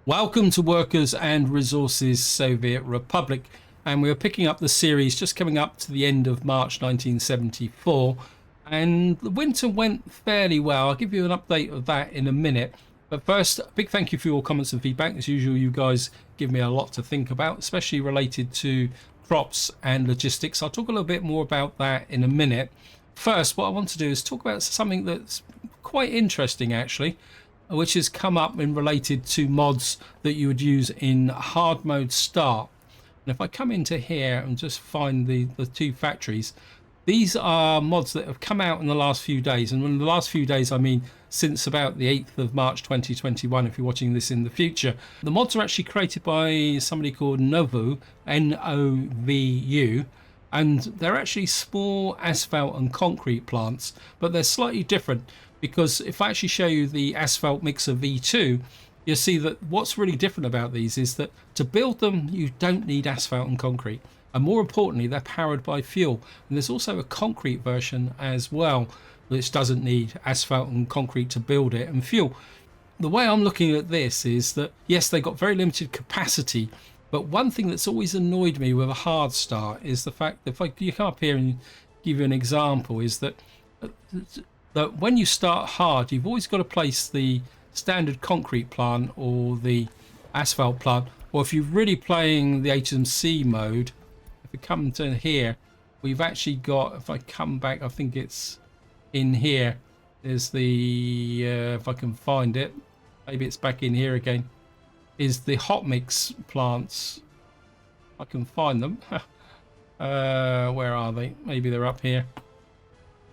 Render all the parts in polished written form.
Welcome to Workers and Resources Soviet Republic, and we're picking up the series just coming up to the end of March 1974, and the winter went fairly well. I'll give you an update of that in a minute, but first, a big thank you for your comments and feedback. As usual, you guys give me a lot to think about, especially related to crops and logistics. I'll talk a little bit more about that in a minute. First, what I want to do is talk about something that's quite interesting actually, which has come up in related to mods that you would use in hard mode start. And if I come into here and just find the two factories, these are mods that have come out in the last few days. And in the last few days, I mean since about the 8th of March 2021, if you're watching this in the future. The mods are actually created by somebody called Novu, N-O-V-U, and they're actually small asphalt and concrete plants, but they're slightly different. Because if I actually show you the asphalt mixer V2, you'll see that what's really different about these is that to build them, you don't need asphalt and concrete. And more importantly, they're powered by fuel. And there's also a concrete version as well, which doesn't need asphalt and concrete to build it and fuel. The way I'm looking at this is that, yes, they've got very limited capacity. But one thing that's always annoyed me with a hard start is the fact that if you come up here and give you an example, is that when you start hard, you've always got to place the standard concrete plant or the asphalt plant, or if you're really playing the HMC mode, if we come to here, we've actually got, if I come back, I think it's in here, there's the, if I can find it, maybe it's back in here again, is the hot mix plants. I can find them. Where are they? Maybe they're up here.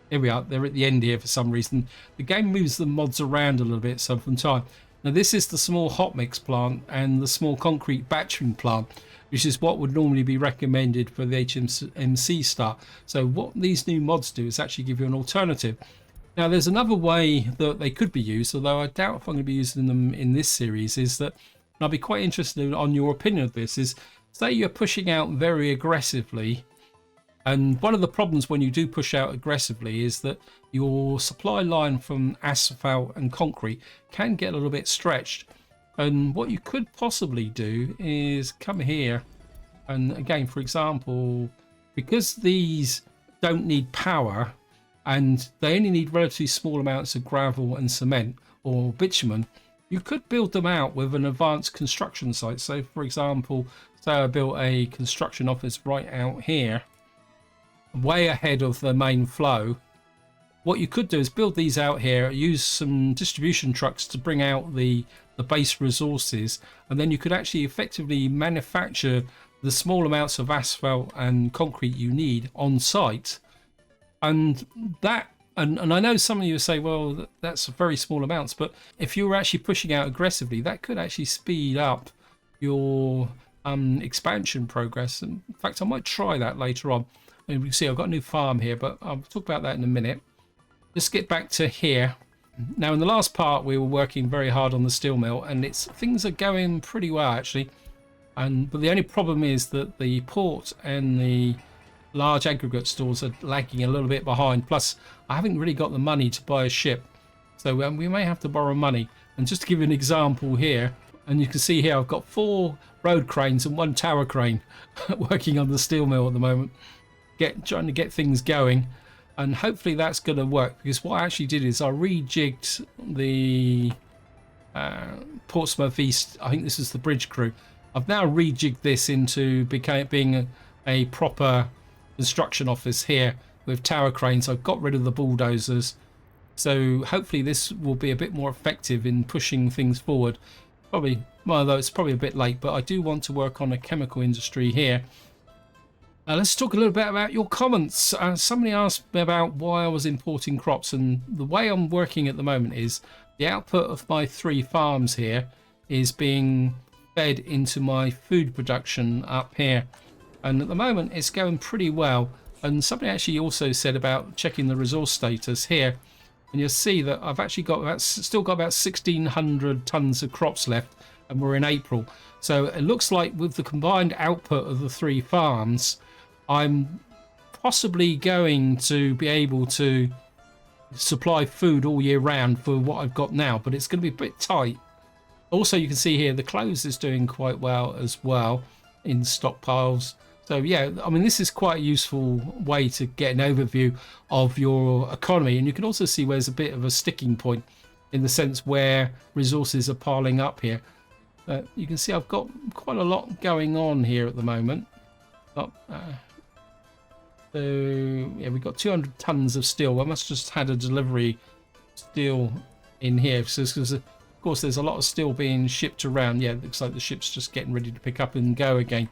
Here we are. They're at the end here for some reason. The game moves the mods around a little bit some from time. Now this is the small hot mix plant and the small concrete batching plant, which is what would normally be recommended for the HMC start. So what these new mods do is actually give you an alternative. Now there's another way that they could be used, although I doubt if I'm going to be using them in this series, is that, and I'll be quite interested on your opinion of this, is say you're pushing out very aggressively. And one of the problems when you do push out aggressively is that your supply line from asphalt and concrete can get a little bit stretched. And what you could possibly do is come here, and again, for example, because these don't need power and they only need relatively small amounts of gravel and cement or bitumen, you could build them out with an advanced construction site. So for example, say I built a construction office right out here, way ahead of the main flow. What you could do is build these out here, use some distribution trucks to bring out the base resources, and then you could actually effectively manufacture the small amounts of asphalt and concrete you need on site. And that, and I know some of you say, well, that's very small amounts, but if you were actually pushing out aggressively, that could actually speed up your expansion progress. And in fact, I might try that later on. And we can see I've got a new farm here, but I'll talk about that in a minute. Let's get back to here. Now in the last part we were working very hard on the steel mill, and things are going pretty well actually. But the only problem is that the port and the large aggregate stores are lagging a little bit behind. Plus I haven't really got the money to buy a ship, so we may have to borrow money. And just to give you an example here, and you can see here I've got 4 road cranes and 1 tower crane working on the steel mill at the moment. Trying to get things going, and hopefully that's going to work, because what I actually did is I rejigged the Portsmouth East, I think this is the bridge crew. I've now rejigged this into being a proper construction office here with tower cranes. I've got rid of the bulldozers, so hopefully this will be a bit more effective in pushing things forward. Probably, well, although it's probably a bit late, but I do want to work on a chemical industry here. Let's talk a little bit about your comments. Somebody asked me about why I was importing crops, and the way I'm working at the moment is the output of my 3 farms here is being fed into my food production up here, and at the moment it's going pretty well. And somebody actually also said about checking the resource status here, and you'll see that I've actually still got about 1,600 tons of crops left, and we're in April. So it looks like with the combined output of the 3 farms, I'm possibly going to be able to supply food all year round for what I've got now, but it's going to be a bit tight Also, you can see here the clothes is doing quite well as well in stockpiles. So yeah, I mean, this is quite a useful way to get an overview of your economy. And you can also see where there's a bit of a sticking point in the sense where resources are piling up here. You can see I've got quite a lot going on here at the moment. So yeah, we've got 200 tons of steel. I must have just had a delivery steel in here. So, of course, there's a lot of steel being shipped around. Yeah, it looks like the ship's just getting ready to pick up and go again.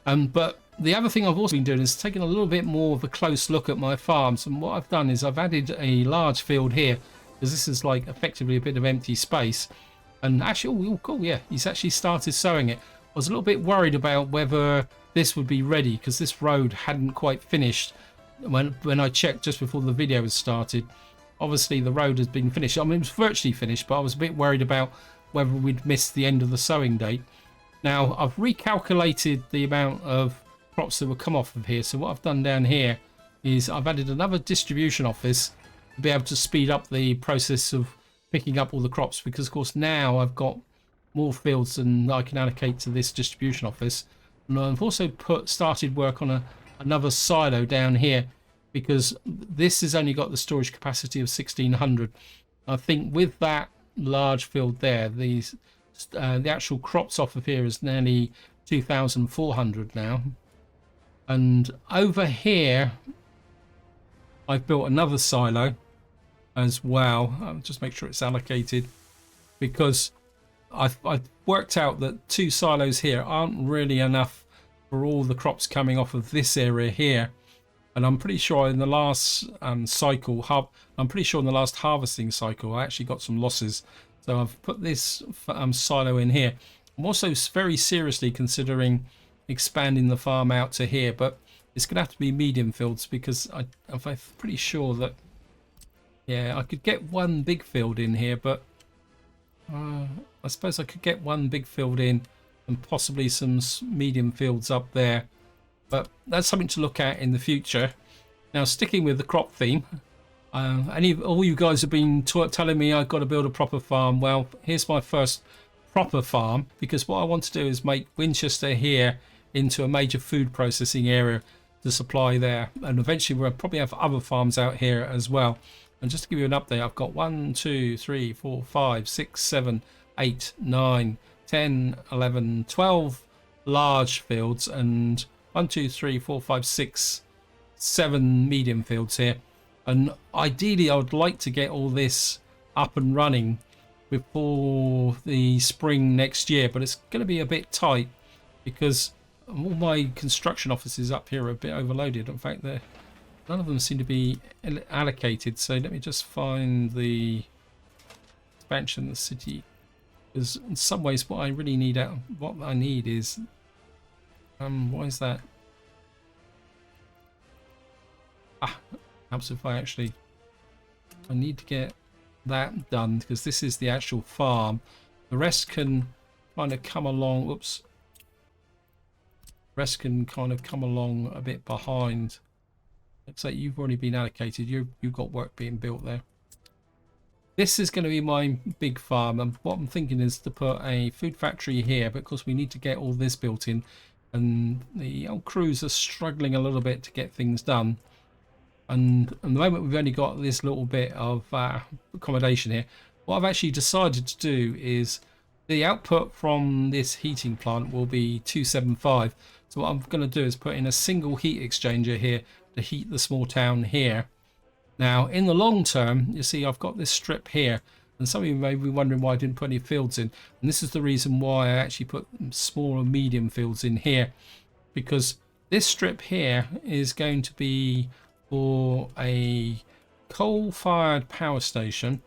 But the other thing I've also been doing is taking a little bit more of a close look at my farms. And what I've done is I've added a large field here, because this is like effectively a bit of empty space. And actually, oh cool, yeah, he's actually started sowing it. I was a little bit worried about whether this would be ready, because this road hadn't quite finished when I checked just before the video was started. Obviously, the road has been finished. I mean, it was virtually finished, but I was a bit worried about whether we'd missed the end of the sowing date. Now, I've recalculated the amount of crops that will come off of here. So what I've done down here is I've added another distribution office to be able to speed up the process of picking up all the crops, because of course now I've got more fields than I can allocate to this distribution office. And I've also started work on another silo down here, because this has only got the storage capacity of 1600. I think with that large field there, the actual crops off of here is nearly 2400 now. And over here I've built another silo as well. I'll just make sure it's allocated, because I've worked out that 2 silos here aren't really enough for all the crops coming off of this area here. And I'm pretty sure in the last cycle, I'm pretty sure in the last harvesting cycle, I actually got some losses. So I've put this silo in here. I'm also very seriously considering expanding the farm out to here, but it's going to have to be medium fields, because I'm pretty sure that, yeah, I could get one big field in here, but I suppose I could get one big field in and possibly some medium fields up there. But that's something to look at in the future. Now, sticking with the crop theme, all you guys have been telling me I've got to build a proper farm. Well, here's my first proper farm, because what I want to do is make Winchester here into a major food processing area to supply there. And eventually we'll probably have other farms out here as well. And just to give you an update, I've got 1, 2, 3, 4, 5, 6, 7, 8, 9, 10, 11, 12 large fields, and 1, 2, 3, 4, 5, 6, 7 medium fields here. And ideally I would like to get all this up and running before the spring next year, but it's going to be a bit tight because all my construction offices up here are a bit overloaded. In fact, none of them seem to be allocated. So let me just find the expansion of the city, because in some ways what I really need is why is that? Helps if I need to get that done, because this is the actual farm. The rest can kind of come along. Oops. Rest can kind of come along a bit behind. Looks like you've already been allocated. You've got work being built there. This is going to be my big farm, and what I'm thinking is to put a food factory here, but of course we need to get all this built in, and the old crews are struggling a little bit to get things done. And at the moment we've only got this little bit of accommodation here. What I've actually decided to do is the output from this heating plant will be 275. So what I'm going to do is put in a single heat exchanger here to heat the small town here. Now in the long term, you see I've got this strip here, and some of you may be wondering why I didn't put any fields in. And this is the reason why I actually put small and medium fields in here, because this strip here is going to be for a coal-fired power station.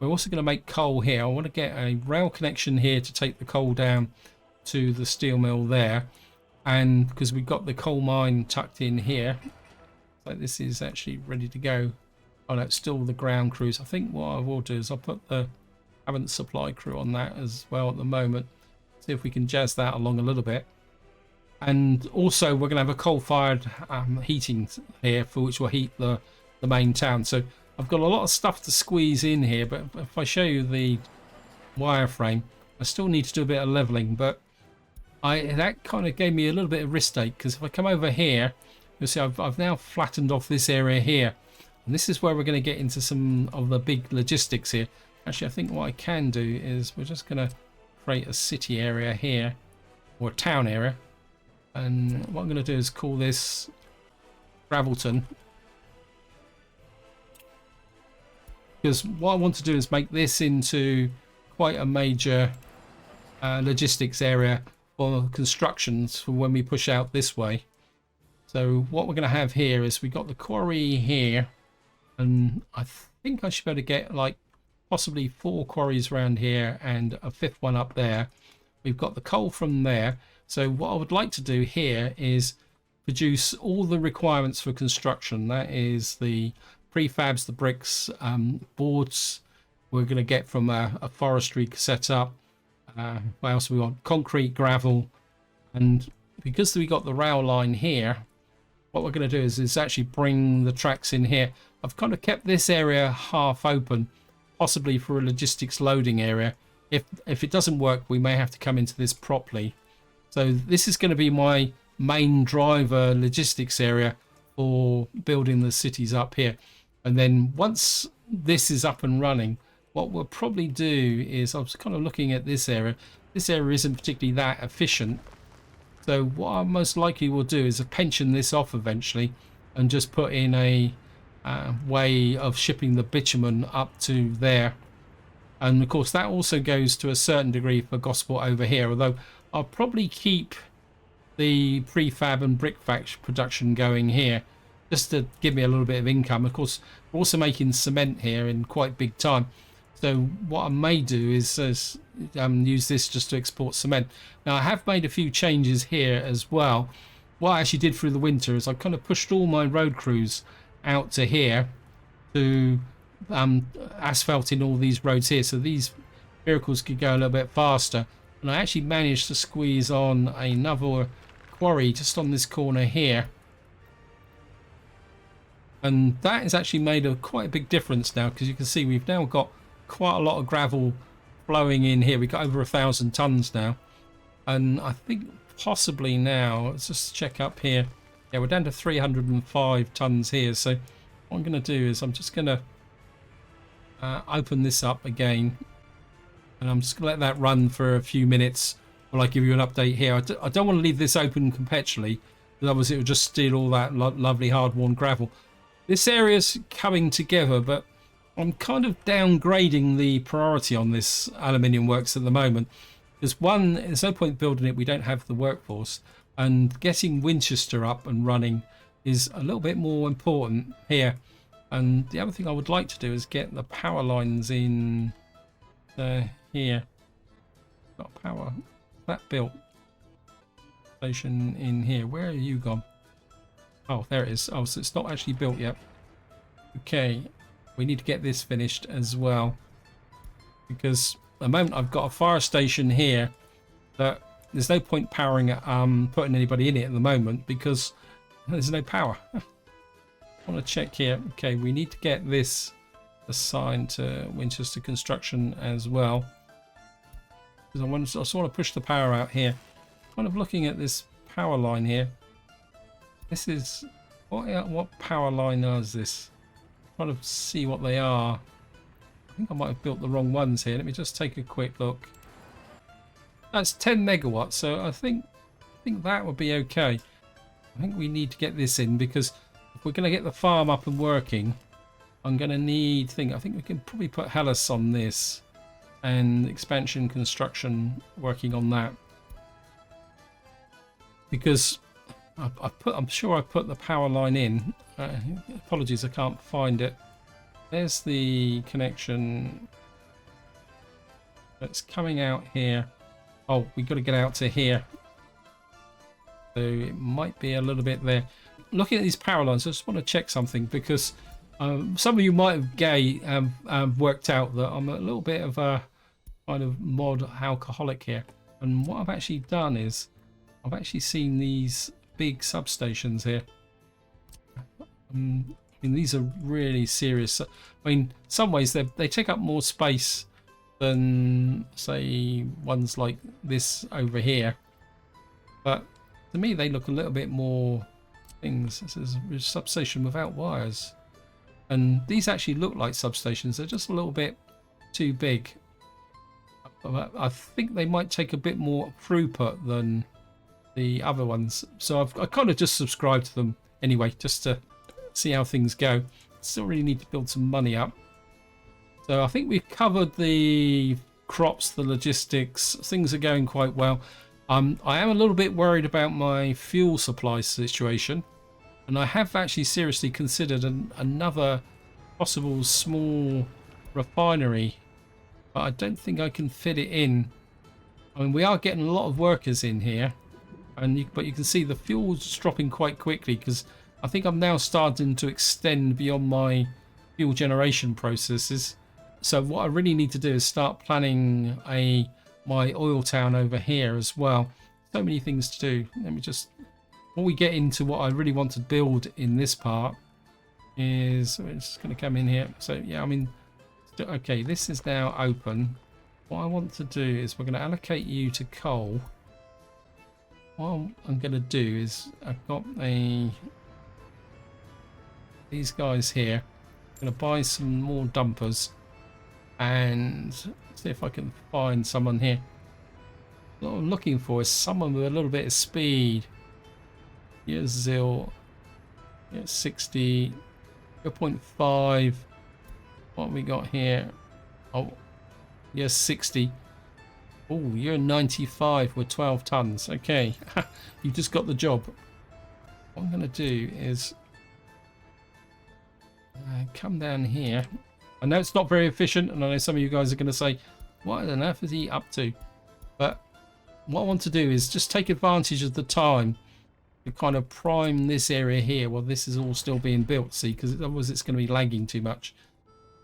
We're also going to make coal here. I want to get a rail connection here to take the coal down to the steel mill there, and because we've got the coal mine tucked in here, so this is actually ready to go. Oh no, it's still the ground crews. I think what I will do is I'll put the Haven't supply crew on that as well at the moment. See if we can jazz that along a little bit. And also we're going to have a coal-fired heating here, for which will heat the main town. So I've got a lot of stuff to squeeze in here, but if I show you the wireframe, I still need to do a bit of leveling, but that kind of gave me a little bit of risk take, because if I come over here, you'll see I've now flattened off this area here, and this is where we're going to get into some of the big logistics here. Actually, I think what I can do is we're just going to create a city area here, or a town area, and what I'm going to do is call this Gravelton, because what I want to do is make this into quite a major logistics area for constructions for when we push out this way. So what we're going to have here is we got the quarry here, and I think I should be able to get like possibly 4 quarries around here and a 5th one up there. We've got the coal from there. So what I would like to do here is produce all the requirements for construction. That is the prefabs, the bricks, boards we're going to get from a forestry setup. What else we want? Concrete, gravel, and because we got the rail line here, what we're going to do is actually bring the tracks in here. I've kind of kept this area half open, possibly for a logistics loading area. If it doesn't work, we may have to come into this properly. So this is going to be my main driver logistics area for building the cities up here. And then once this is up and running, what we'll probably do is, I was kind of looking at this area. This area isn't particularly that efficient. So what I most likely will do is pension this off eventually and just put in a way of shipping the bitumen up to there. And of course that also goes to a certain degree for Gosport over here, although I'll probably keep the prefab and brick production going here just to give me a little bit of income. Of course, we're also making cement here in quite big time. So what I may do is use this just to export cement. Now I have made a few changes here as well. What I actually did through the winter is I kind of pushed all my road crews out to here to asphalting all these roads here, so these vehicles could go a little bit faster. And I actually managed to squeeze on another quarry just on this corner here, and that has actually made quite a big difference now, because you can see we've now got quite a lot of gravel flowing in here. We've got over 1,000 tons now, and I think possibly now, let's just check up here, yeah, we're down to 305 tons here. So what I'm going to do is I'm just going to open this up again, and I'm just going to let that run for a few minutes while I give you an update here. I don't want to leave this open perpetually, because otherwise it will just steal all that lovely hard-worn gravel. This area's coming together, but I'm kind of downgrading the priority on this aluminium works at the moment, because one, there's no point building it, we don't have the workforce, and getting Winchester up and running is a little bit more important here. And the other thing I would like to do is get the power lines in here. Got power, that built station in here. Where are you gone? Oh, there it is. Oh, so it's not actually built yet. Okay, we need to get this finished as well, because at the moment I've got a fire station here that there's no point powering it, putting anybody in it at the moment, because there's no power. I want to check here. Okay, we need to get this assigned to Winchester Construction as well, because I just want to push the power out here. Kind of looking at this power line here. This is what power line is this? Trying to see what they are. I think I might have built the wrong ones here. Let me just take a quick look. That's 10 megawatts, so I think that would be okay. I think we need to get this in, because if we're going to get the farm up and working, I'm going to need I think we can probably put Hellas on this, and expansion construction working on that, because I'm sure I put the power line in. Apologies, I can't find it. There's the connection that's coming out here. Oh, we've got to get out to here, so it might be a little bit there. Looking at these power lines, I just want to check something, because some of you might have worked out that I'm a little bit of a kind of mod alcoholic here, and what I've actually done is I've actually seen these big substations here. I mean, these are really serious. I mean, in some ways they take up more space than say ones like this over here. But to me they look a little bit more things. This is a substation without wires, and these actually look like substations. They're just a little bit too big. I think they might take a bit more throughput than the other ones, so I kind of just subscribed to them anyway, just to see how things go. Still really need to build some money up. So I think we've covered the crops, the logistics. Things are going quite well. I am a little bit worried about my fuel supply situation, and I have actually seriously considered another possible small refinery, but I don't think I can fit it in. I mean, we are getting a lot of workers in here, but you can see the fuel's dropping quite quickly because I think I'm now starting to extend beyond my fuel generation processes. So what I really need to do is start planning my oil town over here as well. So many things to do. Let me just, before we get into what I really want to build in this part, is we're just going to come in here. So yeah, I mean, okay, this is now open. What I want to do is we're going to allocate you to coal. What I'm going to do is I've got these guys here. I'm going to buy some more dumpers and see if I can find someone here. What I'm looking for is someone with a little bit of speed. Here's Zil. Here's 60. 0.5. What have we got here? Oh, here's 60. Oh, you're 95 with 12 tons. Okay, you just got the job. What I'm going to do is come down here. I know it's not very efficient, and I know some of you guys are going to say, what on earth is he up to? But what I want to do is just take advantage of the time to kind of prime this area here while this is all still being built, see, because otherwise it's going to be lagging too much.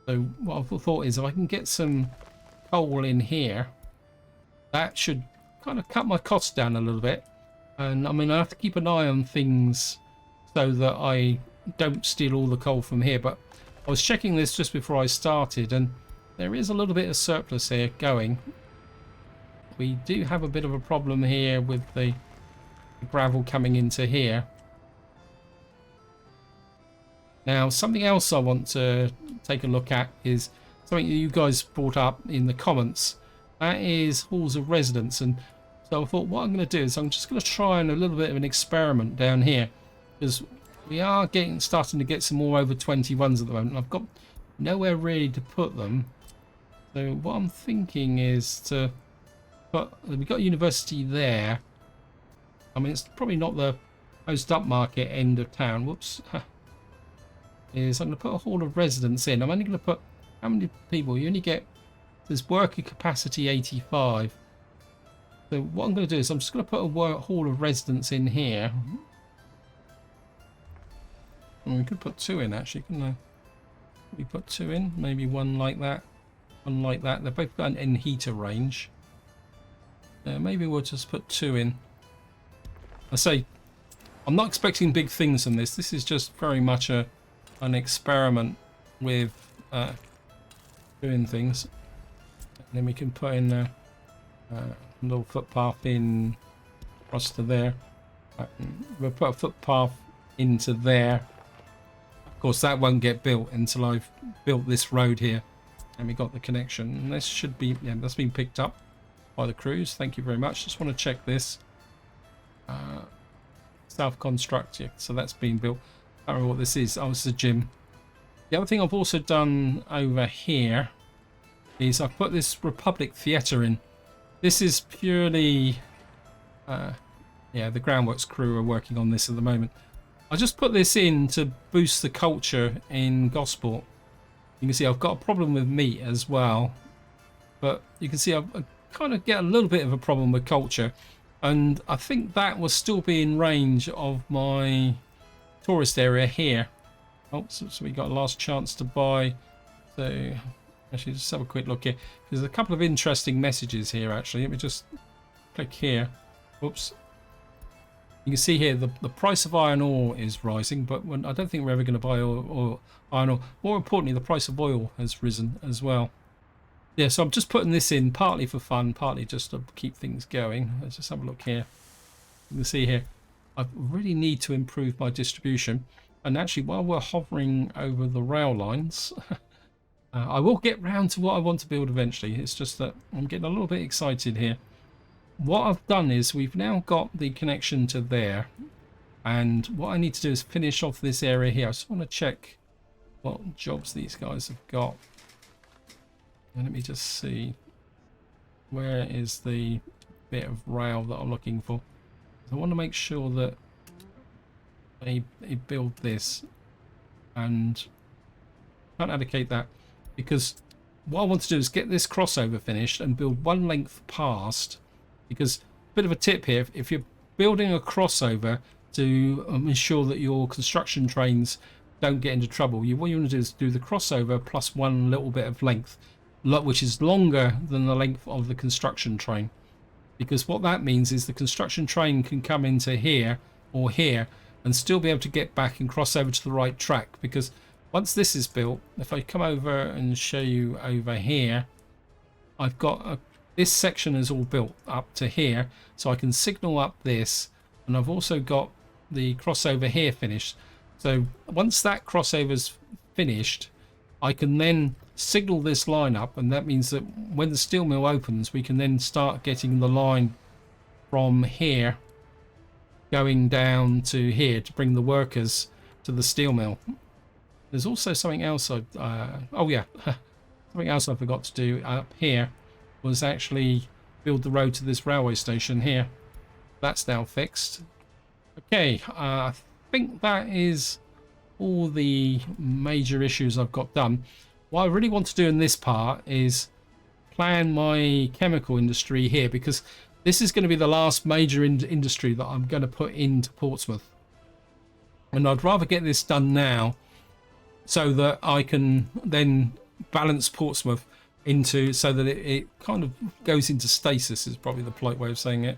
So what I've thought is if I can get some coal in here, that should kind of cut my costs down a little bit. And I mean, I have to keep an eye on things so that I don't steal all the coal from here, but I was checking this just before I started, and there is a little bit of surplus here going. We do have a bit of a problem here with the gravel coming into here. Now, something else I want to take a look at is something that you guys brought up in the comments. That is halls of residence, and so I thought what I'm going to do is I'm just going to try a little bit of an experiment down here, because we are starting to get some more over 21s at the moment. I've got nowhere really to put them. So what I'm thinking is to put, we've got university there. I mean, it's probably not the most upmarket end of town. Whoops. Is I'm going to put a hall of residence in. I'm only going to put, how many people? You only get, there's worker capacity 85. So what I'm going to do is I'm just going to put a hall of residence in here. Well, we could put two in actually, couldn't I? We put two in, maybe one like that, one like that. They've both got an in heater range. Maybe we'll just put two in. I say, I'm not expecting big things from this. This is just very much an experiment with doing things. And then we can put in a little footpath in across to there. We'll put a footpath into there. Of course, that won't get built until I've built this road here, and we got the connection. And this should be, yeah, that's been picked up by the crews. Thank you very much. Just want to check this. Self-construct, yeah, so that's been built. I don't know what this is. Oh, it's a gym. The other thing I've also done over here is I've put this Republic Theatre in. This is purely, yeah, the groundworks crew are working on this at the moment. I just put this in to boost the culture in Gosport. You can see I've got a problem with meat as well, but you can see I kind of get a little bit of a problem with culture, and I think that will still be in range of my tourist area here. Oh, so we got a last chance to buy. So actually, just have a quick look here. There's a couple of interesting messages here actually. Let me just click here. Whoops. You can see here the price of iron ore is rising, but I don't think we're ever going to buy iron ore. More importantly, the price of oil has risen as well. Yeah, so I'm just putting this in partly for fun, partly just to keep things going. Let's just have a look here. You can see here, I really need to improve my distribution. And actually, while we're hovering over the rail lines, I will get round to what I want to build eventually. It's just that I'm getting a little bit excited here. What I've done is we've now got the connection to there. And what I need to do is finish off this area here. I just want to check what jobs these guys have got. And let me just see. Where is the bit of rail that I'm looking for? I want to make sure that they build this. And I can't allocate that. Because what I want to do is get this crossover finished and build one length past. Because, bit of a tip here, if you're building a crossover to ensure that your construction trains don't get into trouble, what you want to do is do the crossover plus one little bit of length, which is longer than the length of the construction train. Because what that means is the construction train can come into here or here and still be able to get back and cross over to the right track. Because once this is built, if I come over and show you over here, I've got this section is all built up to here, so I can signal up this, and I've also got the crossover here finished. So once that crossover's finished, I can then signal this line up, and that means that when the steel mill opens, we can then start getting the line from here going down to here to bring the workers to the steel mill. There's also something else oh yeah, something else I forgot to do up here was actually build the road to this railway station here. That's now fixed. Okay, I think that is all the major issues I've got done. What I really want to do in this part is plan my chemical industry here, because this is going to be the last major industry that I'm going to put into Portsmouth. And I'd rather get this done now so that I can then balance Portsmouth into, so that it kind of goes into stasis is probably the polite way of saying it.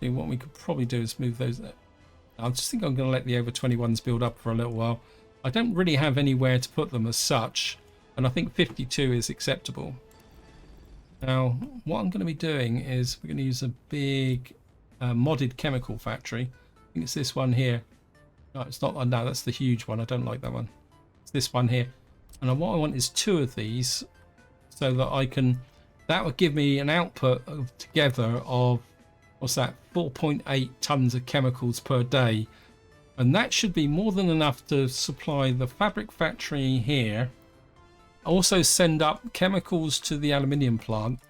And what we could probably do is move those. I just think I'm going to let the over 21s build up for a little while. I don't really have anywhere to put them as such, and I think 52 is acceptable. Now, what I'm going to be doing is we're going to use a big modded chemical factory. I think it's this one here. No, it's not. No, that's the huge one. I don't like that one. It's this one here. And what I want is 2 of these, so that I can. That would give me an output of together of, what's that, 4.8 tons of chemicals per day. And that should be more than enough to supply the fabric factory here. Also send up chemicals to the aluminium plant.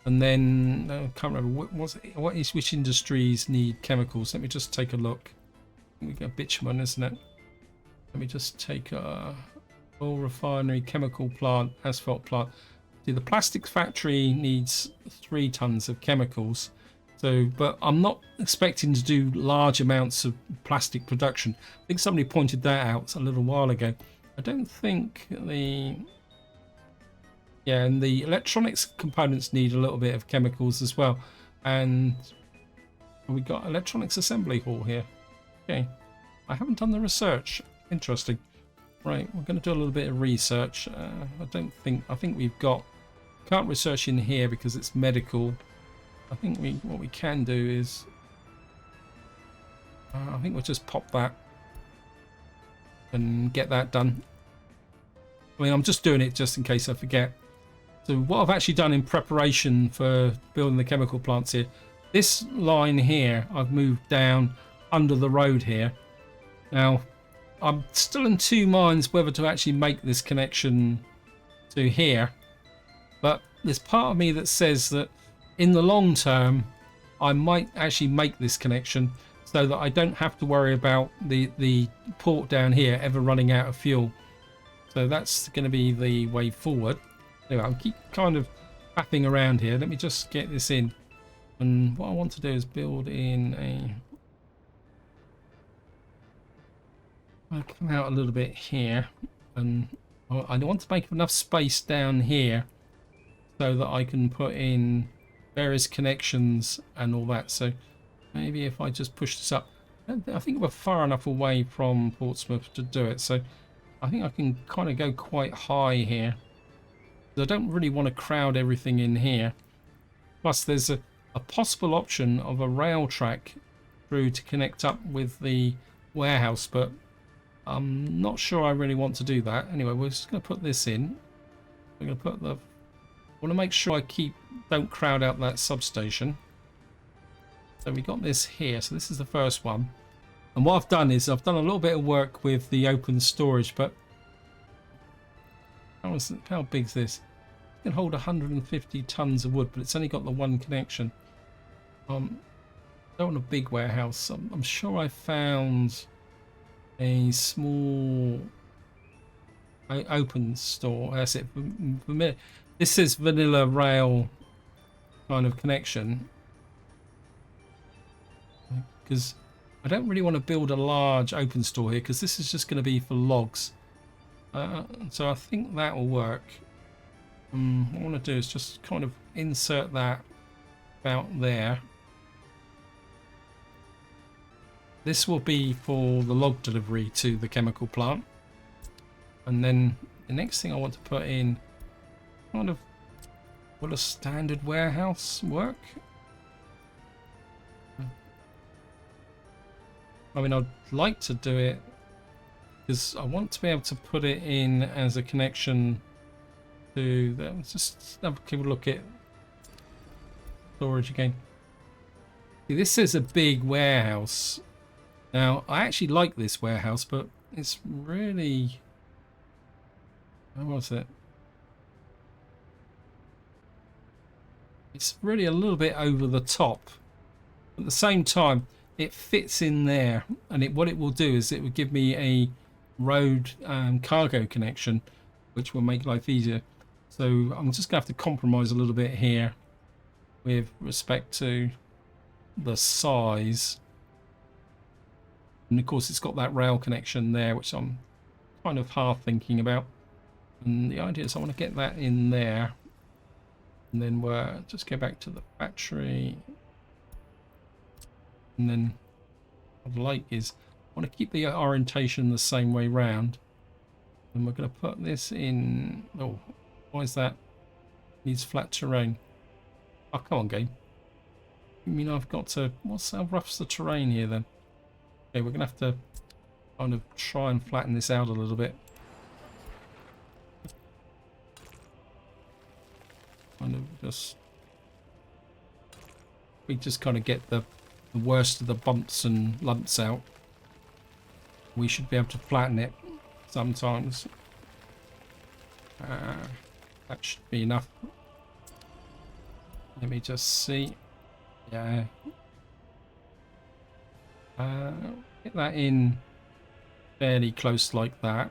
And then, I can't remember, which industries need chemicals. Let me just take a look. We got bitumen, isn't it? Let me just take a oil refinery, chemical plant, asphalt plant. See, the plastics factory needs 3 tons of chemicals. So, but I'm not expecting to do large amounts of plastic production. I think somebody pointed that out a little while ago. I don't think and the electronics components need a little bit of chemicals as well. And we got electronics assembly hall here. Okay, I haven't done the research. Interesting. Right, we're going to do a little bit of research. I think we've got, can't research in here because it's medical. I think what we can do is, I think we'll just pop that and get that done. I mean, I'm just doing it just in case I forget. So what I've actually done in preparation for building the chemical plants here, this line here I've moved down under the road here. Now I'm still in 2 minds whether to actually make this connection to here, but there's part of me that says that in the long term I might actually make this connection so that I don't have to worry about the port down here ever running out of fuel. So that's going to be the way forward. Anyway, I'll keep kind of faffing around here. Let me just get this in. And what I want to do is build in a... I'll come out a little bit here. And I want to make enough space down here so that I can put in various connections and all that. So maybe if I just push this up, I think we're far enough away from Portsmouth to do it. So I think I can kind of go quite high here. I don't really want to crowd everything in here. Plus, there's a possible option of a rail track through to connect up with the warehouse, but I'm not sure I really want to do that. Anyway, we're just going to put this in. We're going to put the... I want to make sure I don't crowd out that substation. So we got this here. So this is the first one. And what I've done is I've done a little bit of work with the open storage, but how big is this? It can hold 150 tons of wood, but it's only got the one connection. I don't want a big warehouse. I'm sure I found a small open store. That's it. This is vanilla rail kind of connection, because I don't really want to build a large open store here, because this is just going to be for logs. So I think that will work. What I want to do is just kind of insert that about there. This will be for the log delivery to the chemical plant. And then the next thing I want to put in, kind of, will a standard warehouse work? I mean, I'd like to do it because I want to be able to put it in as a connection to the, just have a look at storage again. See, this is a big warehouse. Now, I actually like this warehouse, but it's really... How was it? It's really a little bit over the top. At the same time, it fits in there, and what it will do is it will give me a road cargo connection, which will make life easier. So I'm just going to have to compromise a little bit here with respect to the size. And of course, it's got that rail connection there, which I'm kind of half thinking about. And the idea is I want to get that in there. And then we'll just go back to the factory. And then what I like is I want to keep the orientation the same way round. And we're going to put this in... Oh, why is that? Needs flat terrain. Oh, come on, game. I mean, I've got to... How rough's the terrain here, then? Okay, we're going to have to kind of try and flatten this out a little bit. Kind of just... We just kind of get the worst of the bumps and lumps out. We should be able to flatten it sometimes. That should be enough. Let me just see. Yeah. Get that in fairly close like that.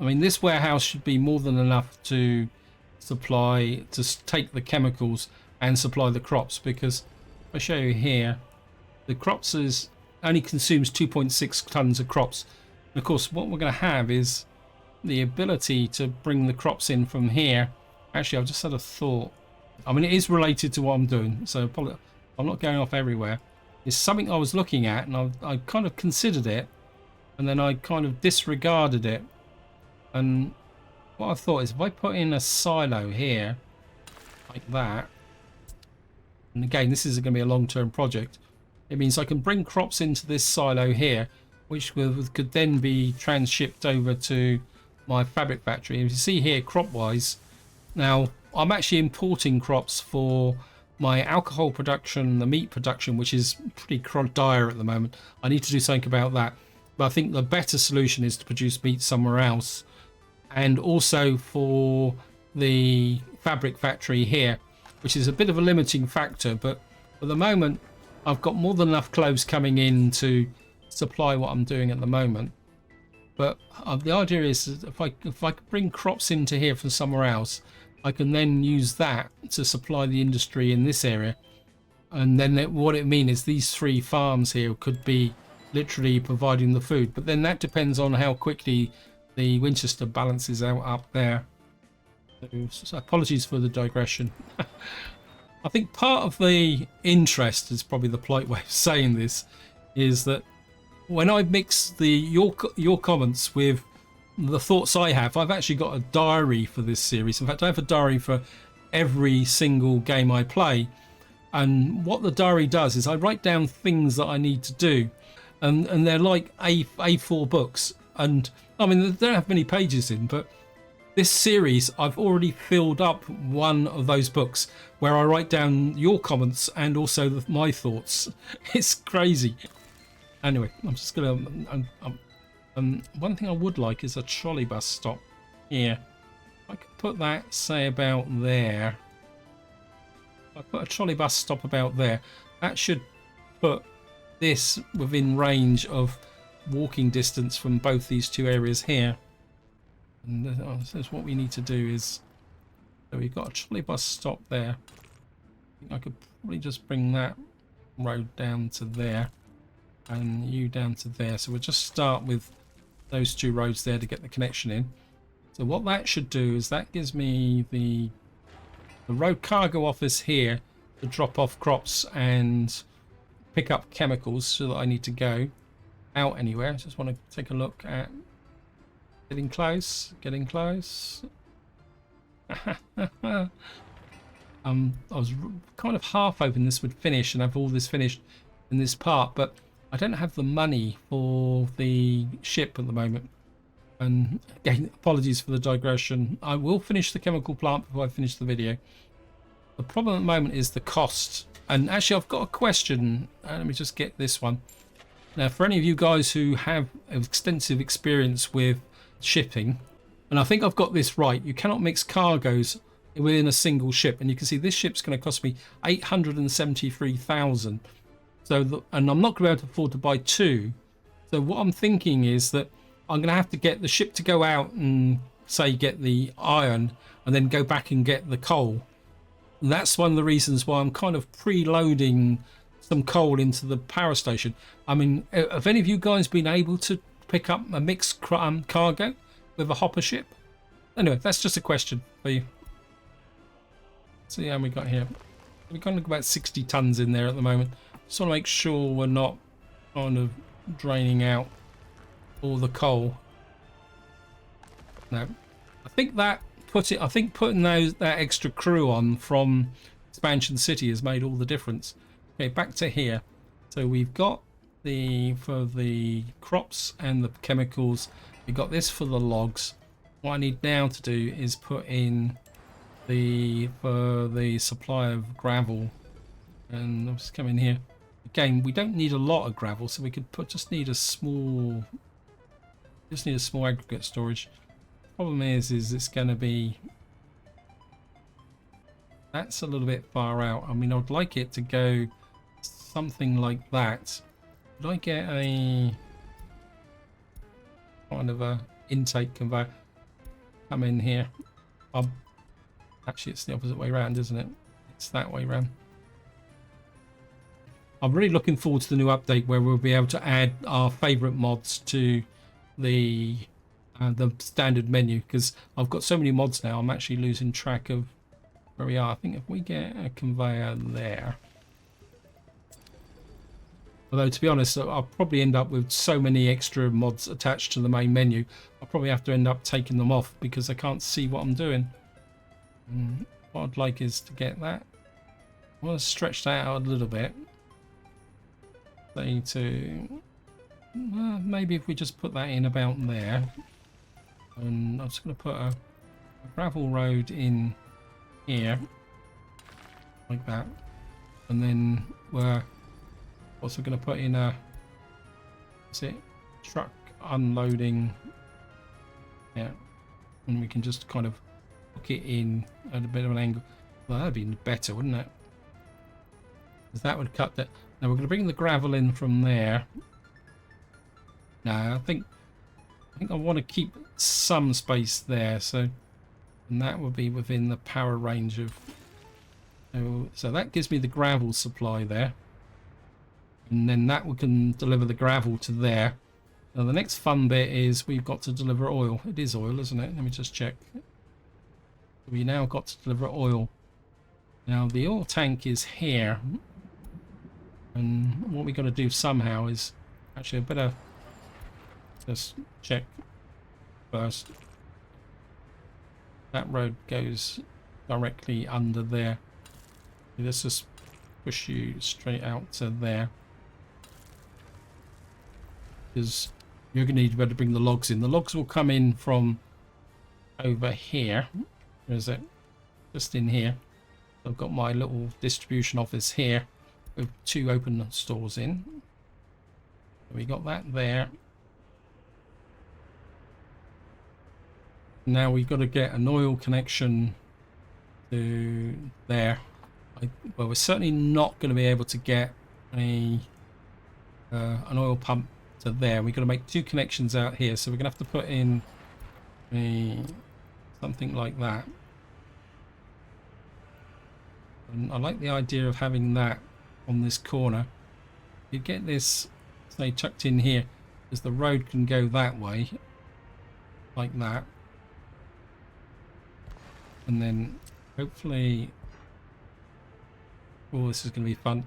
I mean, this warehouse should be more than enough to supply, to take the chemicals and supply the crops, because if I show you here, the crops only consumes 2.6 tons of crops. And of course, what we're going to have is the ability to bring the crops in from here. Actually, I've just had a thought. I mean, it is related to what I'm doing, so I'm not going off everywhere. It's something I was looking at, and I kind of considered it, and then I kind of disregarded it. And what I thought is, if I put in a silo here, like that, and again, this is going to be a long-term project, it means I can bring crops into this silo here, which could then be transshipped over to my fabric factory. If you see here, crop-wise, now I'm actually importing crops for my alcohol production, the meat production, which is pretty dire at the moment. I need to do something about that. But I think the better solution is to produce meat somewhere else. And also for the fabric factory here, which is a bit of a limiting factor. But at the moment, I've got more than enough clothes coming in to supply what I'm doing at the moment. But the idea is that if I bring crops into here from somewhere else, I can then use that to supply the industry in this area. And then what it means is these 3 farms here could be literally providing the food. But then that depends on how quickly the Winchester balances out up there. So apologies for the digression. I think part of the interest, is probably the polite way of saying this, is that when I mix your comments with the thoughts I have. I've actually got a diary for this series. In fact, I have a diary for every single game I play. And what the diary does is I write down things that I need to do. And they're like A4 books. And I mean, they don't have many pages in, but this series, I've already filled up one of those books where I write down your comments and also my thoughts. It's crazy. Anyway, I'm just going to... one thing I would like is a trolley bus stop here. I could put that, say, about there. I put a trolley bus stop about there. That should put this within range of walking distance from both these two areas here. And so what we need to do is, so we've got a trolley bus stop there. I think I could probably just bring that road down to there and you down to there. So we'll just start with those two roads there to get the connection in. So what that should do is that gives me the road cargo office here to drop off crops and pick up chemicals, so that I need to go out anywhere. I just want to take a look at getting close. I was kind of half hoping this would finish and have all this finished in this part, but I don't have the money for the ship at the moment. And again, apologies for the digression. I will finish the chemical plant before I finish the video. The problem at the moment is the cost. And actually, I've got a question. Let me just get this one. Now, for any of you guys who have extensive experience with shipping, and I think I've got this right, you cannot mix cargoes within a single ship. And you can see this ship's going to cost me 873,000. So, and I'm not going to be able to afford to buy two. So what I'm thinking is that I'm going to have to get the ship to go out and say get the iron and then go back and get the coal. And that's one of the reasons why I'm kind of preloading some coal into the power station. I mean, have any of you guys been able to pick up a mixed cargo with a hopper ship? Anyway, that's just a question for you. See how we got here. We've got about 60 tons in there at the moment. Just want to make sure we're not kind of draining out all the coal. No, I think that putting that extra crew on from Expansion City has made all the difference. Okay, back to here. So we've got for the crops and the chemicals. We've got this for the logs. What I need now to do is put in for the supply of gravel. And I'll just come in here. Again, we don't need a lot of gravel, so we could just need a small aggregate storage. Problem is it's going to be, that's a little bit far out. I mean, I'd like it to go something like that. Could I get a kind of a intake conveyor? Come in here. Actually, it's the opposite way around, isn't it? It's that way around. I'm really looking forward to the new update where we'll be able to add our favorite mods to the standard menu, because I've got so many mods now I'm actually losing track of where we are. I think if we get a conveyor there, although to be honest I'll probably end up with so many extra mods attached to the main menu I'll probably have to end up taking them off because I can't see what I'm doing. What I'd like is to get that, I want to stretch that out a little bit. Say to maybe if we just put that in about there, and I'm just going to put a gravel road in here like that, and then we're also going to put in a truck unloading, yeah, and we can just kind of hook it in at a bit of an angle. Well, that'd be better, wouldn't it? Because that would cut that. Now we're going to bring the gravel in from there. Now I think I want to keep some space there, so, and that will be within the power range of. So that gives me the gravel supply there, and then that we can deliver the gravel to there. Now the next fun bit is we've got to deliver oil. It is oil, isn't it? Let me just check. We now got to deliver oil. Now the oil tank is here. And what we got to do somehow is actually I better just check first. That road goes directly under there. Let's just push you straight out to there, because you're going to need to be able to bring the logs in. The logs will come in from over here. Where is it? Just in here. I've got my little distribution office here with 2 open stores in. We got that there. Now we've got to get an oil connection to there. Well, we're certainly not going to be able to get an oil pump to there. We've got to make 2 connections out here, so we're going to have to put in something like that. And I like the idea of having that on this corner. You get this, say, tucked in here, because the road can go that way, like that. And then hopefully, oh, this is going to be fun.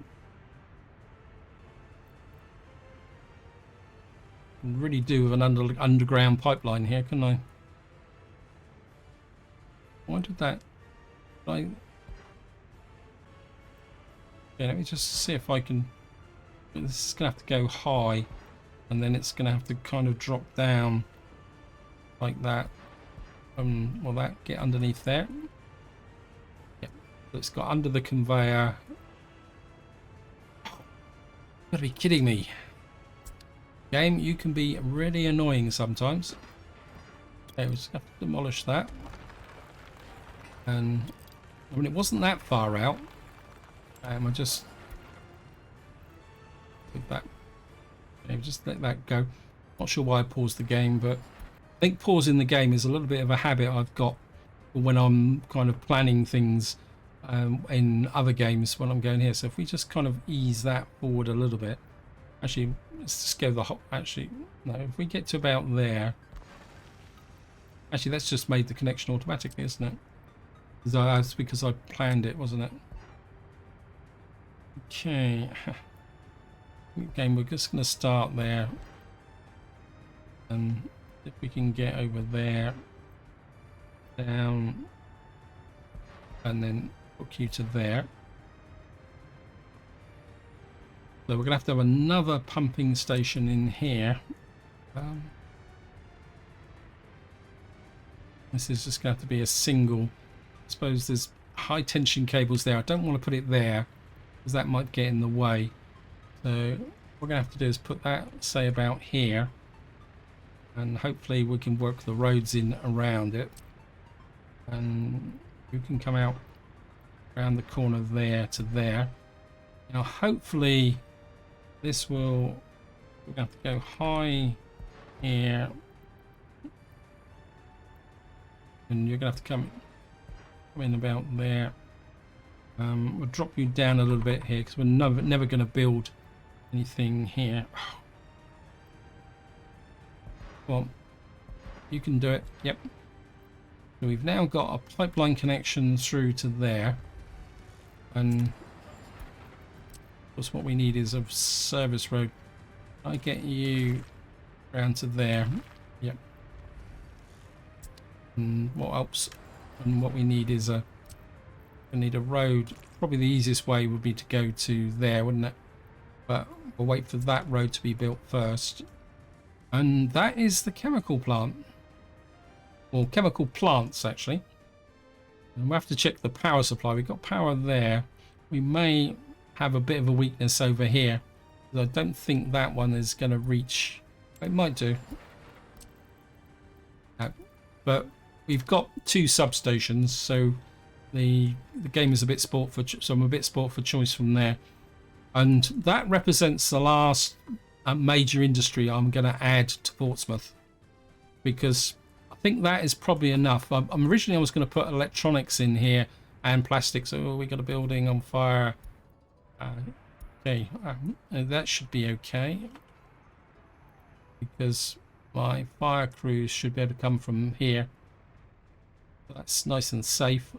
I can really do with an underground pipeline here, can I? Why did that? Yeah, let me just see if I can. This is going to have to go high, and then it's going to have to kind of drop down like that. Will that get underneath there? Yeah, so it's got under the conveyor. You gotta be kidding me. Game, you can be really annoying sometimes. Okay, we just have to demolish that. And I mean, it wasn't that far out. I just leave that. Okay, just let that go. Not sure why I paused the game, but I think pausing the game is a little bit of a habit I've got when I'm kind of planning things in other games when I'm going here. So if we just kind of ease that forward a little bit. Actually, let's just go the hop. Actually, no, if we get to about there. Actually, that's just made the connection automatically, isn't it? That's because I planned it, wasn't it? Okay. Again, we're just going to start there. And if we can get over there, down, and then hook you to there. So we're going to have another pumping station in here. This is just going to have to be a single. I suppose there's high tension cables there. I don't want to put it there because that might get in the way. So what we're going to have to do is put that, say, about here. And hopefully we can work the roads in around it. And you can come out around the corner there to there. Now hopefully this will, we're going to have to go high here. And you're going to have to come in about there. We'll drop you down a little bit here because we're never going to build anything here. Well, you can do it. Yep. So we've now got a pipeline connection through to there. And of course what we need is a service road. I get you round to there. Yep. And what else? And what we need is we need a road. Probably the easiest way would be to go to there, wouldn't it? But we'll wait for that road to be built first. And that is the chemical plant. Or chemical plants, actually. And we'll have to check the power supply. We've got power there. We may have a bit of a weakness over here. I don't think that one is going to reach. It might do. But we've got 2 substations, so the game is a bit sport for. So I'm a bit sport for choice from there. And that represents the last major industry I'm going to add to Portsmouth, because I think that is probably enough. Originally I was going to put electronics in here and plastics. Oh, we got a building on fire. Okay, that should be okay, because my fire crews should be able to come from here. That's nice and safe.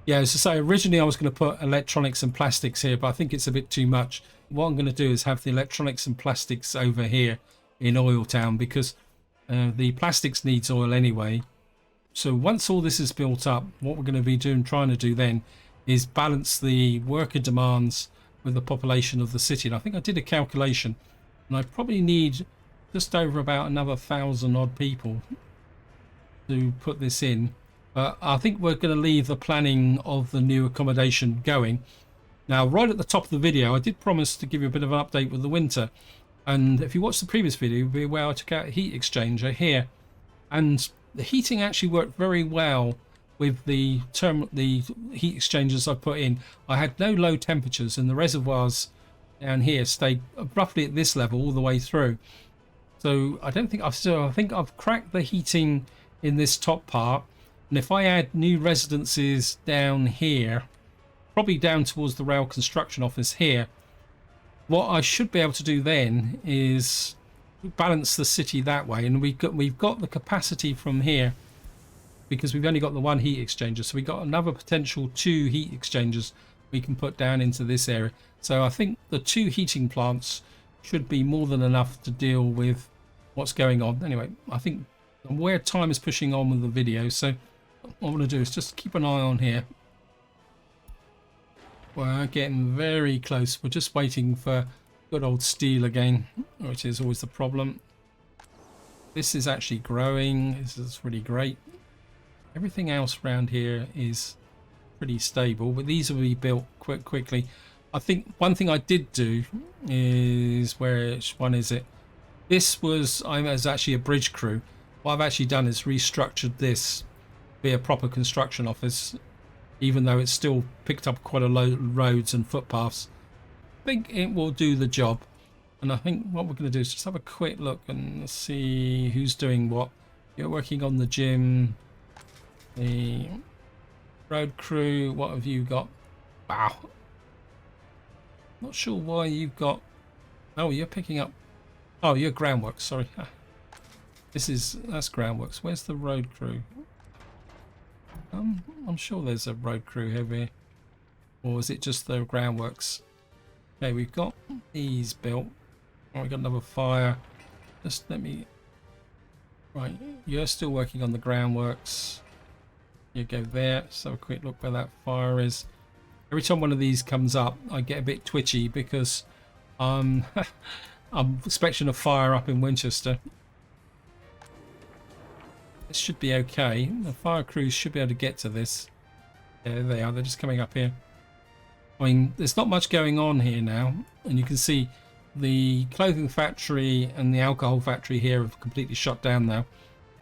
Yeah, as I say, originally I was going to put electronics and plastics here, but I think it's a bit too much. What I'm going to do is have the electronics and plastics over here in Oil Town, because The plastics needs oil anyway. So once all this is built up, what we're going to be trying to do then is balance the worker demands with the population of the city. And I think I did a calculation, and I probably need just over about another 1,000 odd people to put this in. But I think we're going to leave the planning of the new accommodation going. Now, right at the top of the video, I did promise to give you a bit of an update with the winter. And if you watched the previous video, you'll be aware I took out a heat exchanger here. And the heating actually worked very well with the heat exchangers I put in. I had no low temperatures, and the reservoirs down here stayed roughly at this level all the way through. So I think I've cracked the heating in this top part. And if I add new residences down here, probably down towards the rail construction office here, what I should be able to do then is balance the city that way. And we've got the capacity from here, because we've only got the one heat exchanger, so we've got another potential 2 heat exchangers we can put down into this area. So I think the 2 heating plants should be more than enough to deal with what's going on. Anyway, I think where time is pushing on with the video, so what I'm going to do is just keep an eye on here. We're getting very close. We're just waiting for good old steel again, which is always the problem. This is actually growing. This is really great. Everything else around here is pretty stable, but these will be built quickly. I think one thing I did do is, which one is it? This was, I was actually a bridge crew. What I've actually done is restructured this to be a proper construction office, even though it's still picked up quite a lot of roads and footpaths. I think it will do the job. And I think what we're going to do is just have a quick look and see who's doing what. You're working on the gym, the road crew. What have you got? Wow. Not sure why you've got... Oh, you're picking up... Oh, you're groundworks, sorry. That's groundworks. Where's the road crew? I'm sure there's a road crew here. Or is it just the groundworks? Okay, we've got these built. Oh, we got another fire. Just let me... Right, you're still working on the groundworks. You go there. Let's have a quick look where that fire is. Every time one of these comes up, I get a bit twitchy because I'm expecting a fire up in Winchester. This should be okay. The fire crews should be able to get to this. Yeah, there they are. They're just coming up here. I mean, there's not much going on here now, and you can see the clothing factory and the alcohol factory here have completely shut down now.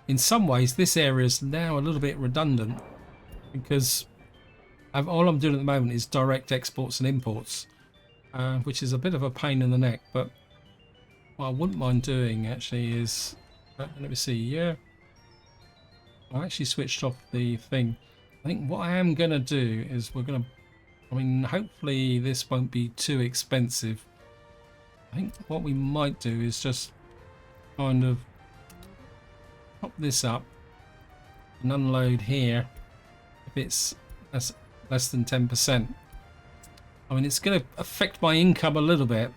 In some ways, this area is now a little bit redundant, because all I'm doing at the moment is direct exports and imports, which is a bit of a pain in the neck. But what I wouldn't mind doing actually is, let me see, yeah, I actually switched off the thing. I think what I am going to do is we're going to, I mean, hopefully this won't be too expensive. I think what we might do is just kind of pop this up and unload here if it's less than 10%. I mean, it's going to affect my income a little bit,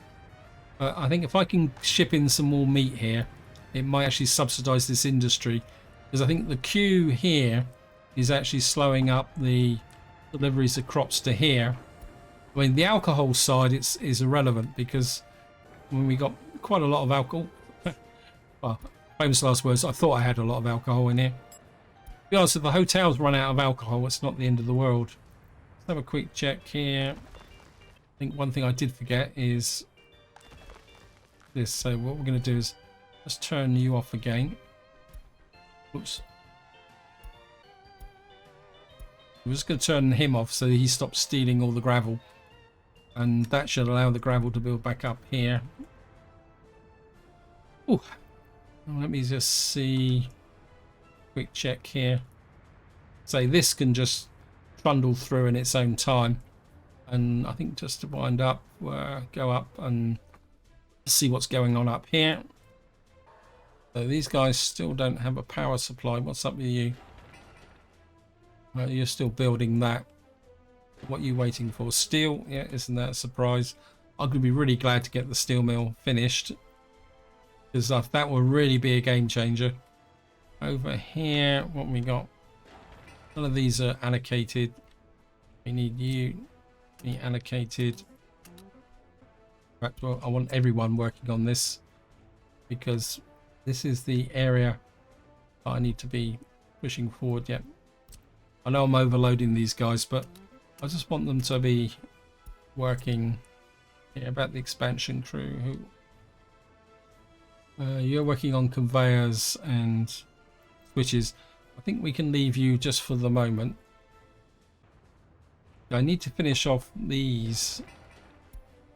but I think if I can ship in some more meat here, it might actually subsidize this industry, because I think the queue here is actually slowing up the deliveries of crops to here. I mean, the alcohol side is irrelevant, because when we got quite a lot of alcohol, well, famous last words, I thought I had a lot of alcohol in here. To be honest, if the hotels run out of alcohol, it's not the end of the world. Let's have a quick check here. I think one thing I did forget is this. So what we're going to do is just turn you off again. Oops. We're just going to turn him off so he stops stealing all the gravel. And that should allow the gravel to build back up here. Oh, let me just see. Quick check here. Say this can just trundle through in its own time. And I think just to wind up, go up and see what's going on up here. So these guys still don't have a power supply. What's up with you? You're still building that. What are you waiting for? Steel? Yeah, isn't that a surprise? I'm going to be really glad to get the steel mill finished. because that will really be a game changer. Over here, what we got? None of these are allocated. We need you to be allocated. In fact, well, I want everyone working on this because this is the area that I need to be pushing forward. Yeah, I know I'm overloading these guys, but I just want them to be working. Yeah, about the expansion crew. You're working on conveyors and switches. I think we can leave you just for the moment. I need to finish off these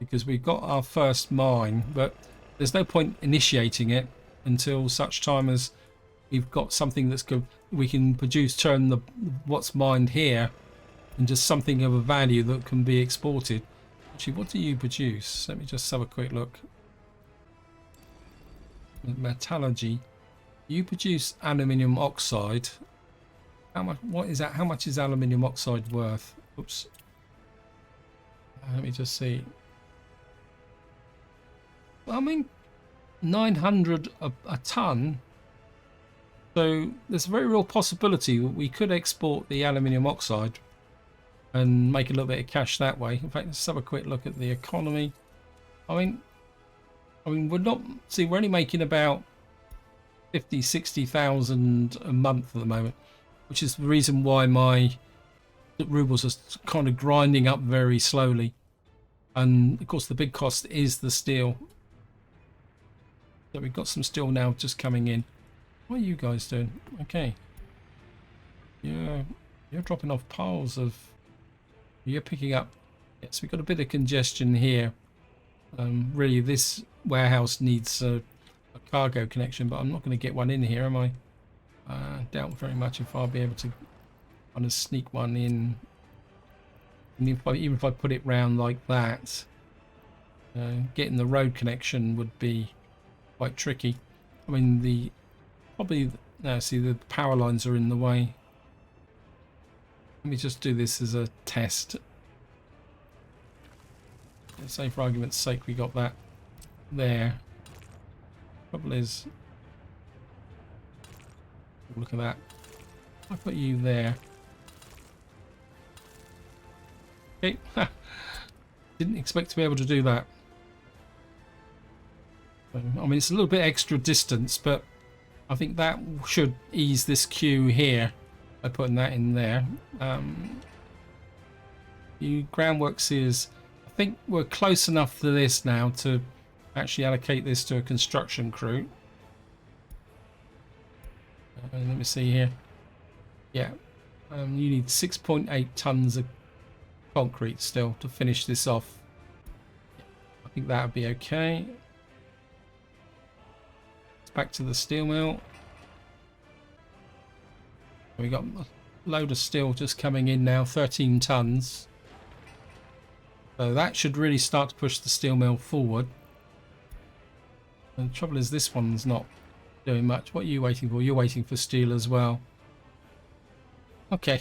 because we've got our first mine, but there's no point initiating it until such time as we've got something that's good. We can turn what's mined here into something of a value that can be exported. Actually, what do you produce? Let me just have a quick look. Metallurgy. You produce aluminium oxide. How much? What is that? How much is aluminium oxide worth? Oops. Let me just see. Well, I mean, 900 a ton. So there's a very real possibility that we could export the aluminium oxide and make a little bit of cash that way. In fact, let's have a quick look at the economy. I mean, we're only making about 50,000-60,000 a month at the moment, which is the reason why my rubles are kind of grinding up very slowly. And of course, the big cost is the steel. So we've got some steel now just coming in. What are you guys doing? Okay. You're dropping off piles of. You're picking up. Yes, we've got a bit of congestion here. Really, this warehouse needs a cargo connection, but I'm not going to get one in here, am I? Doubt very much if I'll be able to kind of sneak one in. And even if I put it round like that, getting the road connection would be quite tricky. I mean, see, the power lines are in the way. Let me just do this as a test. Let's say, for argument's sake, we got that there. Trouble is, look at that. I put you there. Okay. Didn't expect to be able to do that. I mean, it's a little bit extra distance, but I think that should ease this queue here by putting that in there. The groundworks is, I think we're close enough to this now to actually allocate this to a construction crew. Let me see here. Yeah, you need 6.8 tons of concrete still to finish this off. I think that would be okay. It's back to the steel mill. We got a load of steel just coming in now, 13 tons. So that should really start to push the steel mill forward. And the trouble is, this one's not doing much. What are you waiting for? You're waiting for steel as well. Okay.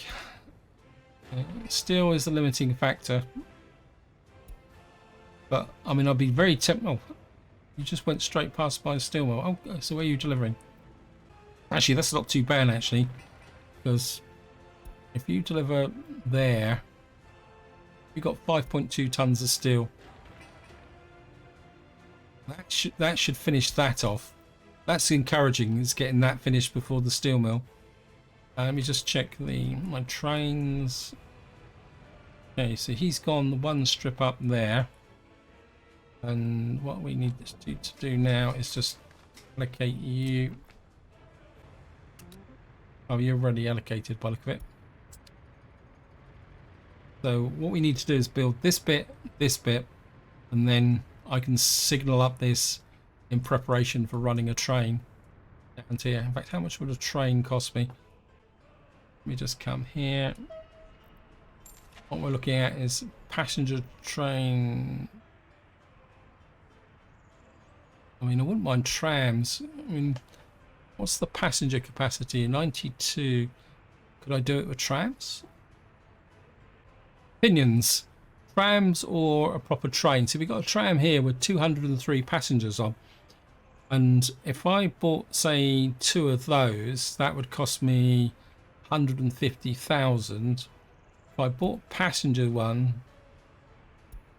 Steel is the limiting factor. But, I mean, I'd be very tempted. Oh, you just went straight past my steel mill. Oh, so where are you delivering? Actually, that's not too bad, actually. Because if you deliver there, you've got 5.2 tons of steel. That should finish that off. That's encouraging. It's getting that finished before the steel mill. Let me just check my trains. Okay, so he's gone the one strip up there. And what we need to do now is just allocate you. Oh, you're already allocated by the look of it. So what we need to do is build this bit, and then I can signal up this in preparation for running a train down here. In fact, how much would a train cost me? Let me just come here. What we're looking at is passenger train. I mean, I wouldn't mind trams. I mean, what's the passenger capacity? 92. Could I do it with trams? Opinions. Trams or a proper train. So we've got a tram here with 203 passengers on. And if I bought, say, 2 of those, that would cost me 150,000. If I bought passenger one,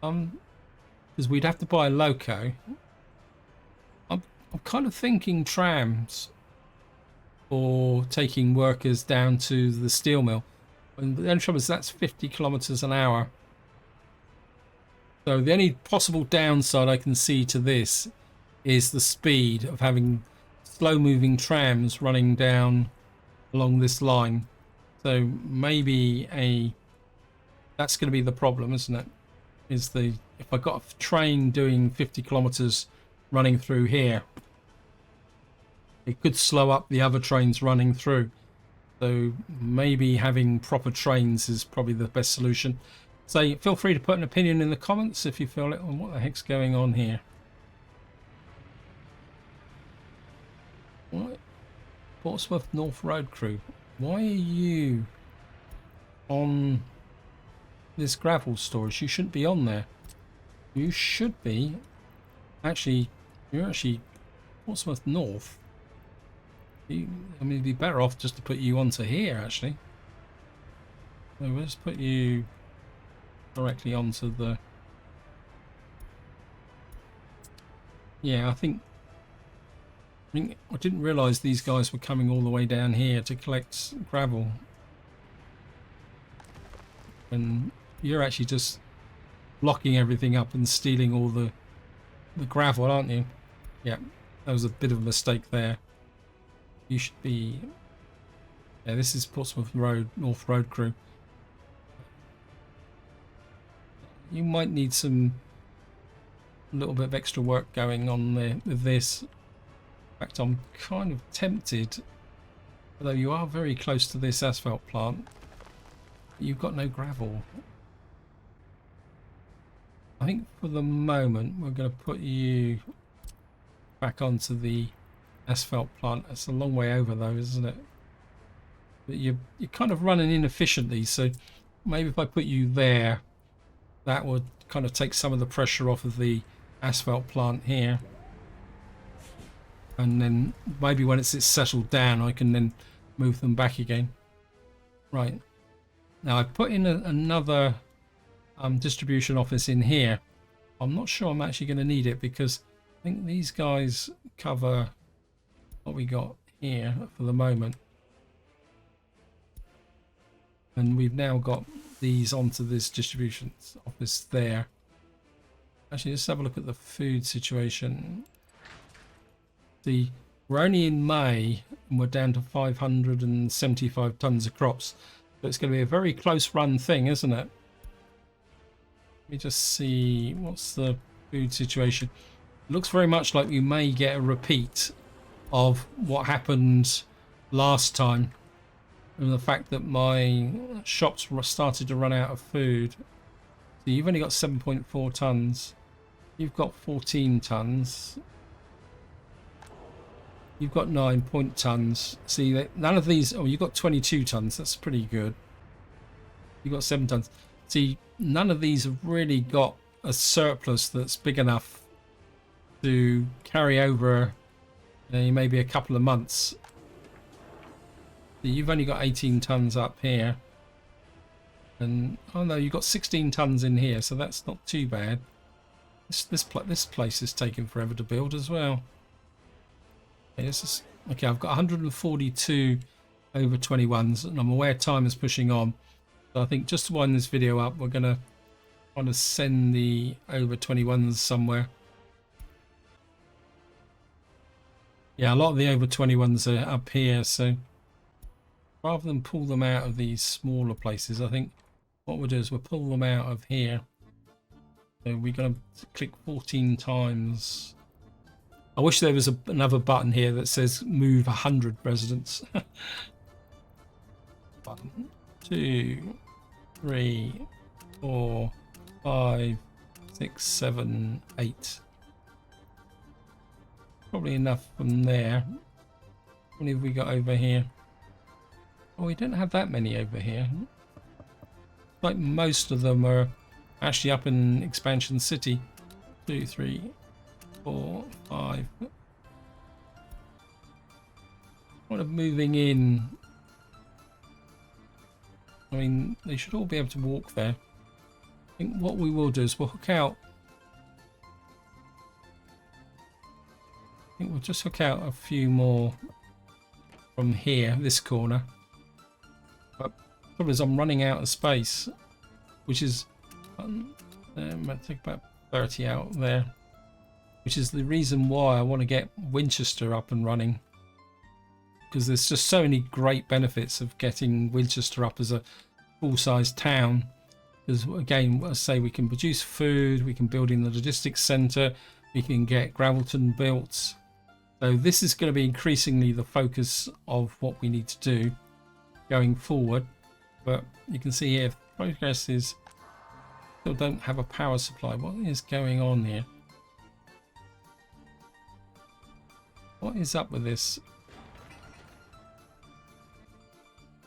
because we'd have to buy a loco. I'm kind of thinking trams or taking workers down to the steel mill. And the only trouble is that's 50 kilometers an hour. So the only possible downside I can see to this is the speed of having slow moving trams running down along this line. So maybe that's going to be the problem, isn't it? Is if I got a train doing 50 kilometers running through here, it could slow up the other trains running through. So maybe having proper trains is probably the best solution. So feel free to put an opinion in the comments if you feel it on what the heck's going on here. What? Portsmouth North Road crew, why are you on this gravel storage? You shouldn't be on there. You should be actually, you're actually Portsmouth North. I mean, it'd be better off just to put you onto here, actually. So we'll just put you directly onto the... Yeah, I didn't realise these guys were coming all the way down here to collect gravel. And you're actually just blocking everything up and stealing all the gravel, aren't you? Yeah, that was a bit of a mistake there. You should be... Yeah, this is Portsmouth Road, North Road crew. You might need a little bit of extra work going on there with this. In fact, I'm kind of tempted, although you are very close to this asphalt plant, you've got no gravel. I think for the moment we're going to put you back onto the asphalt plant. It's a long way over though, isn't it? But you're kind of running inefficiently, so maybe if I put you there, that would kind of take some of the pressure off of the asphalt plant here. And then maybe when it's settled down, I can then move them back again. Right. Now I put in another distribution office in here. I'm not sure I'm actually going to need it because I think these guys cover what we got here for the moment. And we've now got these onto this distribution office there. Actually, let's have a look at the food situation. We're only in May and we're down to 575 tons of crops. So it's going to be a very close run thing, isn't it? Let me just see what's the food situation. It looks very much like we may get a repeat of what happened last time, and the fact that my shops started to run out of food. So you've only got 7.4 tons. You've got 14 tons. You've got 9 tons. See, none of these... Oh, you've got 22 tons. That's pretty good. You've got 7 tons. See, none of these have really got a surplus that's big enough to carry over maybe a couple of months. So you've only got 18 tons up here. And, oh no, you've got 16 tons in here, so that's not too bad. This place is taking forever to build as well. Okay, I've got 142 over 21s, and I'm aware time is pushing on. So I think just to wind this video up, we're going to want to send the over 21s somewhere. Yeah, a lot of the over 21s are up here, so rather than pull them out of these smaller places, I think what we'll do is we'll pull them out of here. So we're going to click 14 times. I wish there was another button here that says move 100 residents. 1, 2, 3, 4, 5, 6, 7, 8. Probably enough from there. How many have we got over here? Oh, we don't have that many over here. Like most of them are actually up in Expansion City. 2, 3, 4, 5, kind of moving in. I mean, they should all be able to walk there. I think what we will do is we'll hook out. I think we'll just hook out a few more from here, this corner. But the problem is I'm running out of space, which is might take about 30 out there, which is the reason why I want to get Winchester up and running, because there's just so many great benefits of getting Winchester up as a full-size town. Because again, I say, we can produce food, we can build in the logistics center, we can get Gravelton built. So this is going to be increasingly the focus of what we need to do going forward. But you can see here, progress is still don't have a power supply. What is going on here? What is up with this?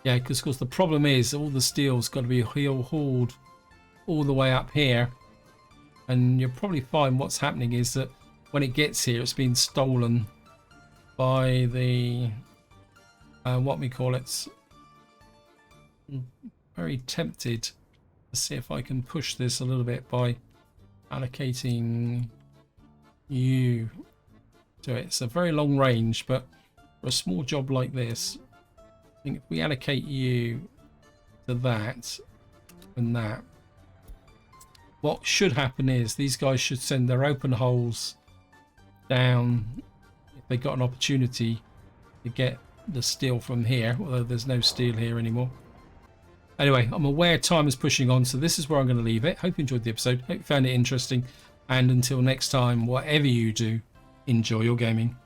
Yeah, because of course the problem is all the steel's got to be hauled all the way up here, and you'll probably find what's happening is that when it gets here, it's been stolen by the what we call it. Very tempted to see if I can push this a little bit by allocating you to it. It's a very long range, but for a small job like this, I think if we allocate you to that and that, what should happen is these guys should send their open holes down if they got an opportunity to get the steel from here, although there's no steel here anymore. Anyway, I'm aware time is pushing on, so this is where I'm going to leave it. Hope you enjoyed the episode. Hope you found it interesting. And until next time, whatever you do, enjoy your gaming.